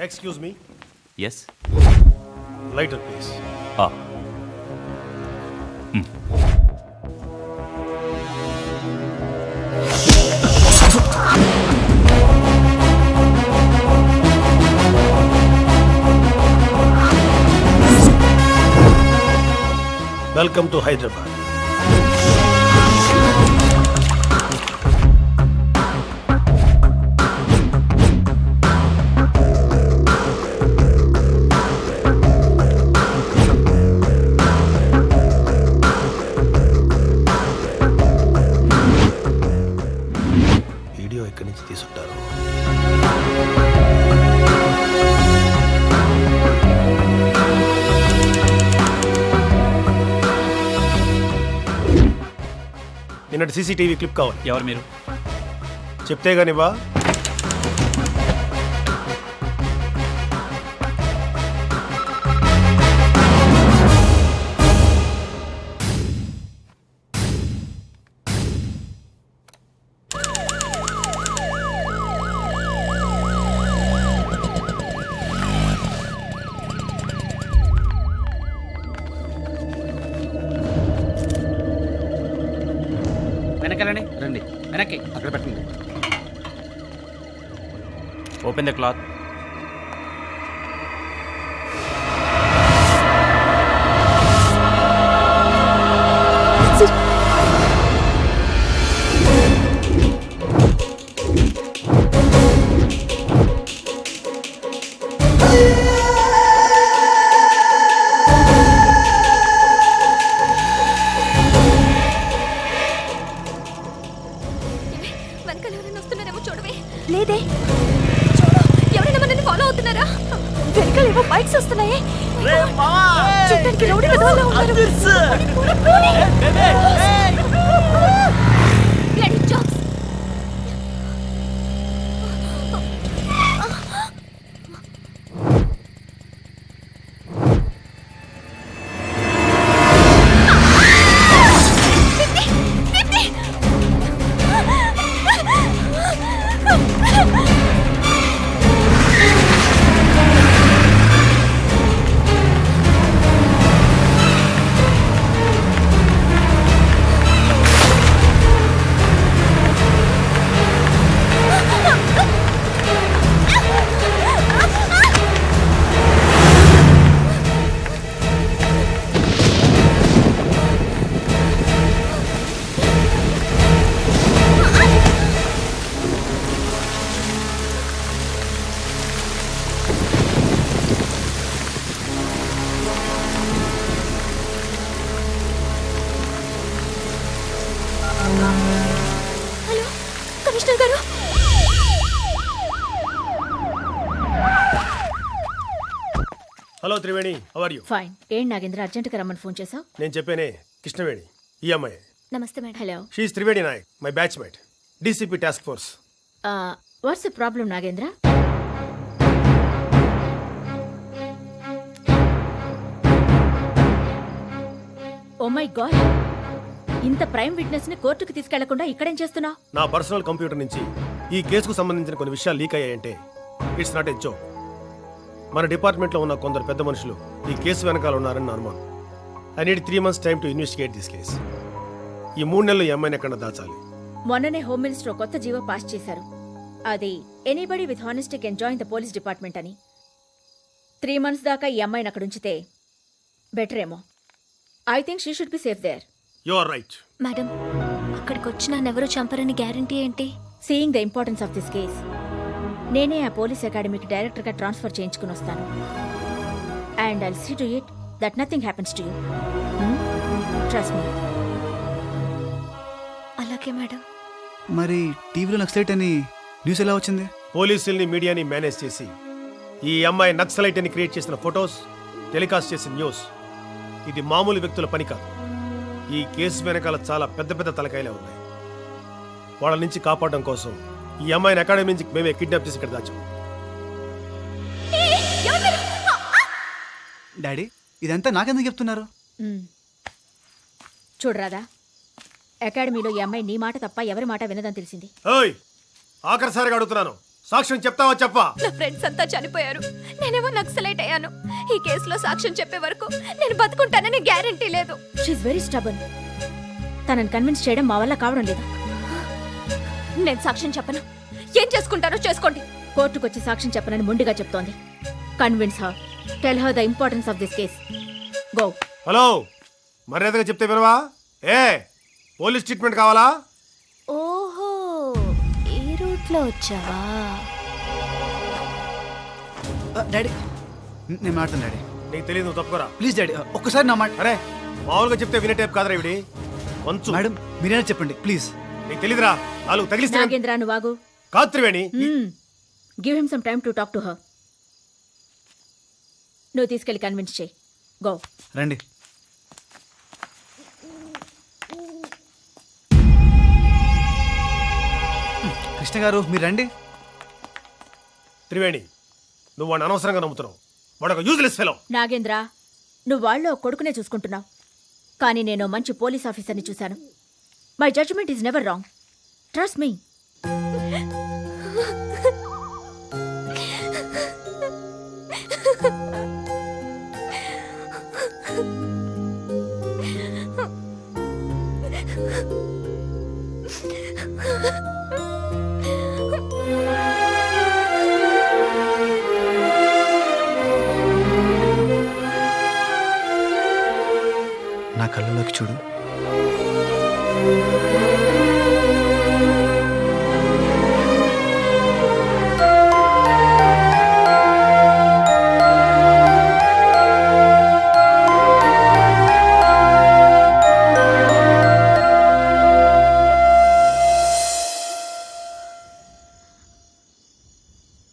Excuse me. Yes. Lighter please. Welcome to Hyderabad. Video ఎక్కడి నుంచి తీసుంటారు? నిన్నటి సీసీటీవీ క్లిప్ కావాలి. ఎవరు మీరు? చెప్తే గాని బా. వెనకాలండి, రండి వెనక్కి, అక్కడ పెట్టండి. Open the cloth. వెనకాల ఎవరైనా వస్తున్నారేమో చూడవే. లేదే, చూడు, ఎవరైనా మనల్ని ఫాలో అవుతున్నారా? వెనకాల ఏవో బైక్స్ వస్తున్నాయి. చూడడానికి రౌడీ విధంగా ఉన్నారు. Bloody jokes. హలో కమిషనర్ గారు. Hello Triveni, how are you? Fine. ఏం నాగేంద్ర, అర్జెంటుగా రమ్మని ఫోన్ చేసావు? నేను చెప్పేనే, కృష్ణవేణి ఈ అమ్మాయి. నమస్తే madam. Hello. She's Triveni Nayak, my batchmate, DCP task force. What's the problem Nagendra? Oh my god, ఇంత ప్రైమ్ విట్నెస్ ని కోర్టుకు తీసుకెళ్లకుండా ఇక్కడేం చేస్తున్నావు? నా పర్సనల్ కంప్యూటర్ నుంచి ఈ కేసుకు సంబంధించిన కొన్ని విషయాలు లీక్ అయ్యాయంటే ఇట్స్ నాట్ ఎ జోక్. మన డిపార్ట్మెంట్లో ఉన్న కొందరు పెద్ద మనుషులు ఈ కేసు వెనకాల ఉన్నారని నా అనుమానం. I need 3 months time to investigate this case. ఈ 3 నెలలు ఈ అమ్మాయిని ఎక్కడ దాచాలి? మొన్ననే హోమ్ మినిస్టర్ కొత్త జీవో పాస్ చేశారు. అది anybody with honesty can join the police department అని. 3 months దాకా ఈ అమ్మాయిని అక్కడ ఉంచితే బెటర్ ఏమో. I think she should be safe there. You are right. Madam, అక్కడికి వచ్చి నన్నెవరూ చంపరని గ్యారంటీ ఏంటి? Seeing the importance of this case, నేనే ఆ పోలీస్ అకాడమీకి డైరెక్టర్గా ట్రాన్స్ఫర్ చేయించుకుని వస్తాను. And I'll see to it that nothing happens to you. Trust me. అలాగే మేడం. మరి టీవీలో నక్సలైట్ అని న్యూస్ ఎలా వచ్చింది? పోలీసుల్ని మీడియాని మేనేజ్ చేసి ఈ అమ్మాయి నక్సలైట్ అని క్రియేట్ చేసిన ఫొటోస్, టెలికాస్ట్ చేసిన న్యూస్, ఇది మామూలు వ్యక్తుల పని కాదు. ఈ కేసు వెనకాల చాలా పెద్ద పెద్ద తలకాయలే ఉన్నాయి. వాళ్ళ నుంచి కాపాడడం కోసం ఈ అమ్మాయిని అకాడమీ నుంచి మేమే కిడ్నాప్ చేసి ఇక్కడ దాచాం. డాడీ, ఇదంతా నాకెందుకు చెప్తున్నారు? చూడరాదా, అకాడమీలో ఈ అమ్మాయి నీ మాట తప్ప ఎవరి మాట వినదని తెలిసింది. ఓయ్, ఆఖరిసారిగా అడుగుతున్నాను, సాక్ష్యం చెప్తావా చెప్పా? నా ఫ్రెండ్స్ అంతా చనిపోయారు, నేనేమో నక్సలైట్ అయ్యాను. ఈ కేసులో సాక్ష్యం చెప్పే వరకు నేను బతుకుంటానని గ్యారెంటీ లేదు. She's very stubborn. తనని కన్విన్స్ చేయడం మా వల్ల కావడం లేదు. నేను సాక్ష్యం చెప్పను. ఏం చేసుకుంటారో చేసుకోండి. కోర్టుకొచ్చి సాక్ష్యం చెప్పనని మొండిగా చెప్తోంది. Convince her. Tell her the importance of this case. Go. Hello, మర్యాదగా చెప్తే వినవా? పోలీస్ ట్రీట్మెంట్ కావాలా? ఓహో, ఈ రూట్ లో వచ్చావా? డాడీ నేను మాట్లాడతాను డాడీ. నీకు తెలియదు, నువ్వు తప్పుకోరా. ప్లీజ్ డాడీ ఒక్కసారి నా మాట. అరే, మామూలుగా చెప్తే వినే టైప్ కాదరా ఇవిడి. వంచు. మేడం మీరైనా చెప్పండి ప్లీజ్. నీకు తెలీదురా, నాలుగు తగిలిస్తే నాగేంద్ర నువ్వు ఆగు. కాదు Triveni. Give him some time to talk to her. నువ్వు తీసుకెళ్ళి కన్విన్స్ చేయి. గో. రండి. కృష్ణ గారు మీరు రండి. త్రివేణి, నువ్వు వాడిని అనవసరంగా నమ్ముతున్నావు. వాడు ఒక యూజ్లెస్ ఫెలో. నాగేంద్ర, నువ్వు వాళ్ళు ఒక కొడుకునే చూసుకుంటున్నావు, కానీ నేను మంచి పోలీస్ ఆఫీసర్ని చూశాను. My judgement is never wrong. Trust me. నా కళ్ళలోకి చూడు.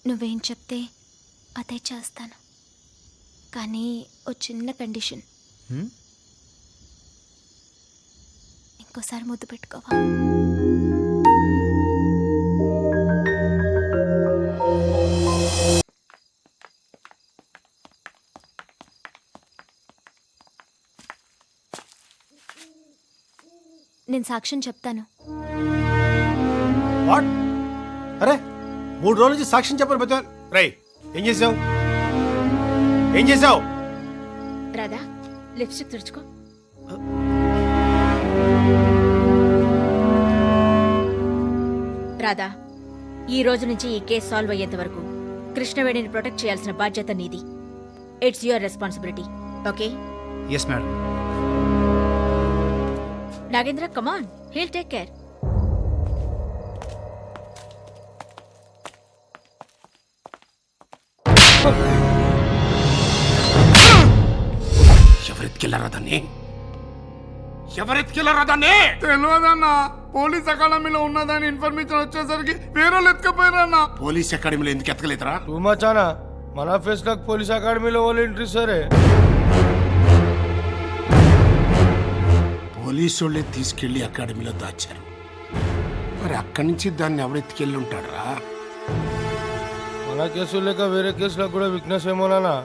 నువ్వేం చెప్తే అదే చేస్తాను, కానీ ఓ చిన్న కండిషన్. ఇంకోసారి ముద్దు పెట్టుకోవా? నేను సాక్ష్యం చెప్తాను. వాట్? అరే, 3 రోజుల నుంచి సాక్ష్యం చెప్పని బతాల్. రై, ఏం చేసావు? ఏం చేసావు? రాధా, లిప్స్టిక్ తుడుచుకో. రాధా, ఈ రోజు నుంచి ఈ కేసు సాల్వ్ అయ్యేంత వరకు కృష్ణవేణిని ప్రొటెక్ట్ చేయాల్సిన బాధ్యత నీది. It's your responsibility. Okay? Yes madam. Nagendra, come on, he'll take care. ఎవరెత్తుకెళ్ళారా దాన్ని? తెలియదన్నా. పోలీస్ అకాడమీలో ఉన్నదాని ఇన్ఫర్మేషన్ వచ్చేసరికి వేరే ఎత్తుకపోయారన్నా. పోలీస్ అకాడమీలో ఎందుకు ఎత్తకలేదురా? టూ మచ్ అనా. మన ఫేస్ లకు పోలీస్ అకాడమీలో వాళ్ళు ఎంట్రీ సరే. పోలీసు వాళ్ళే తీసుకెళ్లి అకాడమీలో దాచారు. మరి అక్కడి నుంచి దాన్ని ఎవడెత్తుకెళ్ళి ఉంటాడరా? మన కేసులు లేక వేరే కేసులకు కూడా వీక్నెస్ ఏమోనా?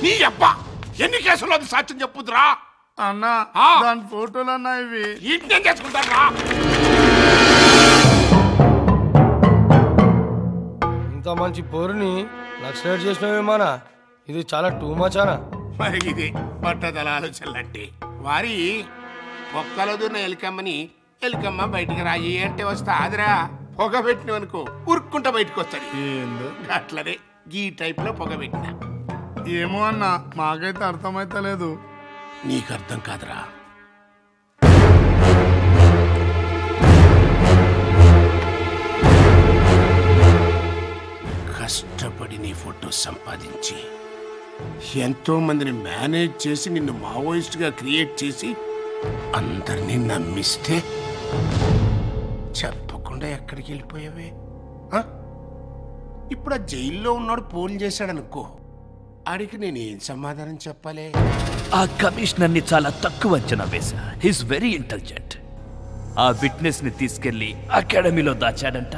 నీ అబ్బా, ఎన్ని కేసులు అది సాక్ష్యం చెప్పుదురా? అన్నా దాని ఫోటోలు అన్నా ఇవి. ఇంకేం చేసుకుంటారా? ఇంత మంచి పోరుని నక్సలైట్ చేసినవేమానా? ఇది చాలా టూ మచ్ అనా. మరి ఇది పట్టదల ఆలోచనలంటే. వారి పొక్కలో దున్న ఎలికమ్మని ఎలికమ్మ బయటికి రాయి అంటే వస్తా ఆదిరా. పొగ పెట్టిన అనుకో ఉరుక్కుంటా బయటకు వస్తుంది. అట్లనే ఈ టైప్ లో పొగ పెట్టిన. ఏమో అన్నా, మాకైతే అర్థమైతలేదు. నీకు అర్థం కాదురా. కష్టపడి నీ ఫోటో సంపాదించి ఎంతో మందిని మేనేజ్ చేసి నిన్ను మావోయిస్ట్ గా క్రియేట్ చేసి అందరినీ నమ్మిస్తే చెప్పకుండా ఎక్కడికి వెళ్ళిపోయావే? ఆ? ఇప్పుడు ఆ జైల్లో ఉన్నాడు ఫోన్ చేశాడనుకో, ఆడికి నేనేం సమాధానం చెప్పాలి? ఆ కమిషనర్ ని చాలా తక్కువ అంచనా వేశా. He's very intelligent. ఆ విట్నెస్ ని తీసుకెళ్లి అకాడమీలో దాచాడంట.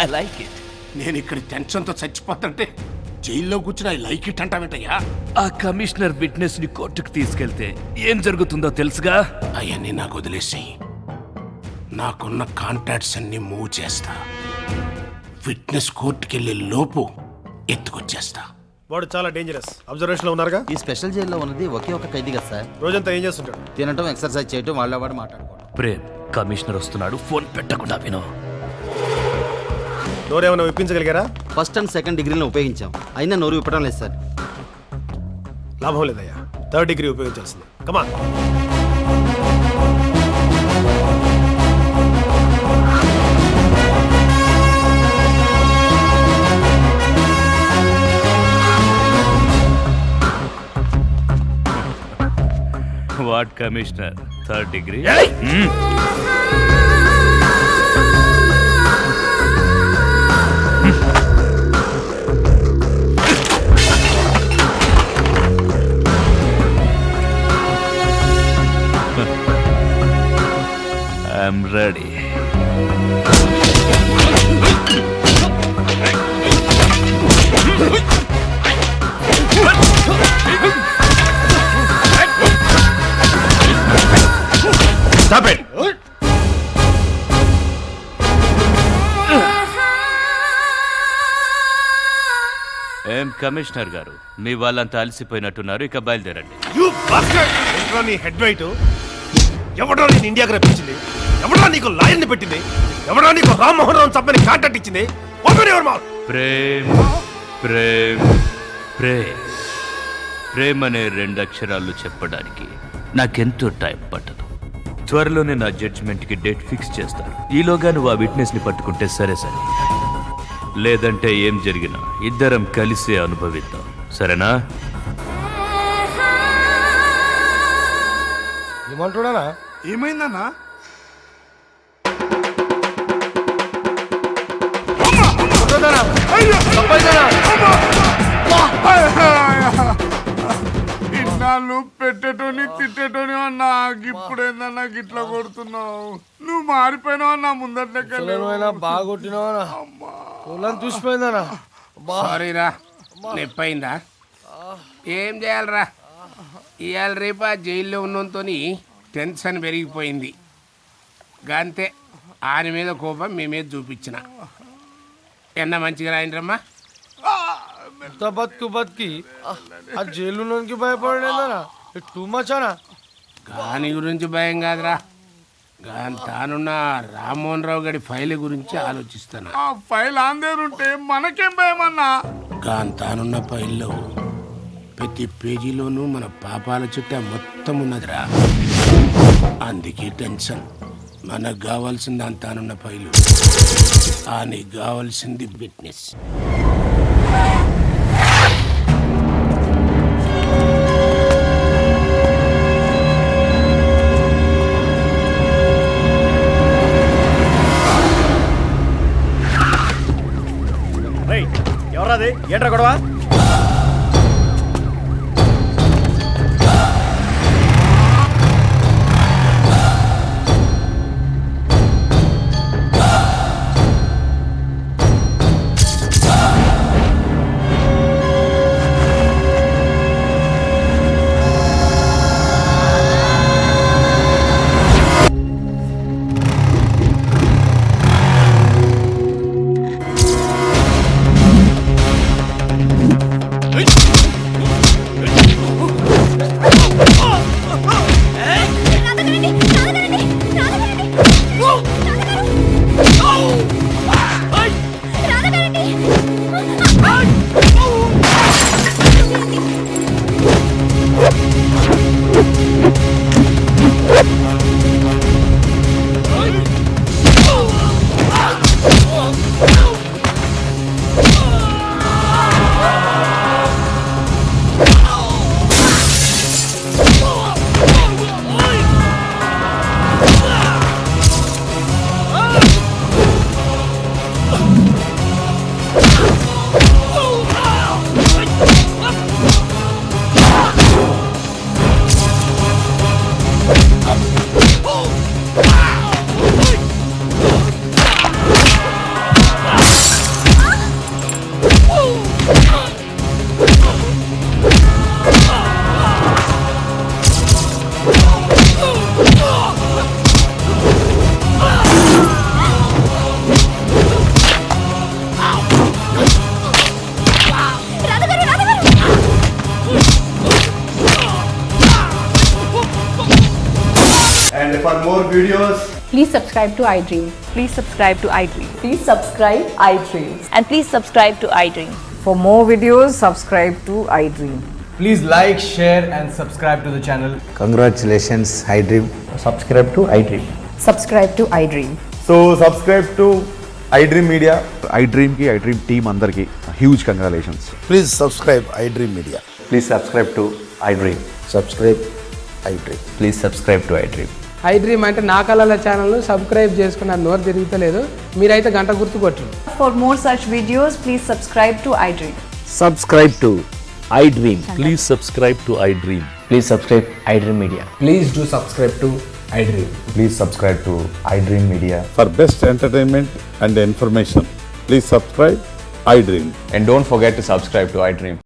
I like it. నేను ఇక్కడ టెన్షన్తో చచ్చిపోతుంటే జైల్లో కూర్చుని ఐ లైక్ ఇట్ అంటావేంటయ్యా? ఆ కమిషనర్ విట్నెస్ ని కోర్టుకు తీసుకెళ్తే ఏం జరుగుతుందో తెలుసుగా? అవన్నీ నాకు వదిలేసాయి. నాకున్న కాంటాక్ట్స్ అన్ని మూవ్ చేస్తా. విట్నెస్ కోర్టుకెళ్లే లోపు ఎత్తుకొచ్చేస్తా. వాడు చాలా డేంజరస్. అబ్జర్వేషన్ లో ఉన్నారుగా. ఈ స్పెషల్ జైల్లో ఉన్నది ఒకే ఒక ఖైదీ కదా సార్. రోజంతా ఏం చేస్తుంటాడు? తినటం, ఎక్సర్సైజ్ చేయటం, వాళ్ళ వాడు మాట్లాడుకోవడం. ప్రేమ్, కమిషనర్ వస్తున్నాడు, ఫోన్ పెట్టకుండా విను. నోరేమైనా విప్పించగలిగారా? ఫస్ట్ అండ్ సెకండ్ డిగ్రీలను ఉపయోగించాం, అయినా నోరు విప్పడం లేదు సార్. లాభం లేదయ్యా, థర్డ్ డిగ్రీ ఉపయోగించాల్సింది. కమా. What commissioner, third degree? I'm ready. Stop it! ఏం కమిషనర్ గారు, మీ వాళ్ళంతా అలసిపోయినట్టున్నారు, ఇక బయలుదేరండి. You bastard! ఏంట్రా నీ హెడ్ వెయిట్? ఎవడో నేను ఇండియాకి రప్పించింది? ఎవడో నీకు లాయర్ని పెట్టింది? ఎవడో నీకు రామ్మోహన్ రావు చంపని కాంటాక్ట్ ఇచ్చింది? Open your mouth. ప్రేమ్ ప్రేమ్ ప్రేమ్ ప్రేమ్ అనే 2 అక్షరాలు చెప్పడానికి నాకెంతో టైం పట్టదు. త్వరలోనే నా జడ్జిమెంట్కి డేట్ ఫిక్స్ చేస్తారు. ఈలోగా నువ్వు ఆ విట్నెస్ని పట్టుకుంటే సరే సరే, లేదంటే ఏం జరిగినా ఇద్దరం కలిసే అనుభవిద్దాం, సరేనా? ఏమంటున్నానా? ఏమైందన్నా? ఇన్నాళ్ళు పెట్టేటోని తిట్టేటోని అన్నా, ఇప్పుడు ఏందన్నా గిట్లా కొడుతున్నావు? నువ్వు మారిపోయినావు అన్నా, ముందట్లెక్కలేమైనా బాగా కొట్టినావా? పొలం చూసిపోయిందనా? సారీరా, నొప్పైందా? ఏం చేయాలరా, ఇవాళ రేపు ఆ జైల్లో ఉన్నంతో టెన్షన్ పెరిగిపోయింది. గంతే, ఆయన మీద కోపం మీ మీద చూపించిన. ఎన్న మంచిగా రాయండిరమ్మా. ఇంత బతికి ఆ జైలుకి భయపడేందనా? టూ మచ్ అనా? దాని గురించి భయం కాదురా, గాని తానున్న రామ్మోహన్ రావు గారి ఫైల్ గురించి ఆలోచిస్తాను. ఆ ఫైల్ ఆందేరుంటే మనకేం భయమన్నా? గాని తానున్న ఫైల్లో ప్రతి పేజీలోనూ మన పాపాల చుట్టూ మొత్తం ఉన్నదిరా. అందుకే టెన్షన్. మనకు కావాల్సింది అంతానున్న ఫైలు, ఆయనకి కావాల్సింది బిట్నెస్. ఎవరాది? ఏంట్రా గొడవ? Please subscribe to iDream. Please subscribe to iDream. Please subscribe iDream. And please subscribe to iDream. For more videos, subscribe to iDream. Please like, share and subscribe to the channel. Congratulations iDream. Subscribe to iDream. Subscribe to iDream. So subscribe to iDream media. iDream కి iDream team అందరికి huge congratulations. Please subscribe iDream media. Please subscribe to iDream. Subscribe iDream. Please subscribe to iDream. iDream అంటే నా కళల ఛానల్ను subscribe చేసుకున్న నోరు తిరుగుతలేదు. మీరైతే గంట గుర్తు కొట్టండి. For more such videos, please subscribe to iDream. Subscribe to iDream. Please subscribe to iDream. Please subscribe iDream Media. Please do subscribe to iDream. Please subscribe to iDream media. For best entertainment and information please subscribe iDream. And don't forget to subscribe to iDream.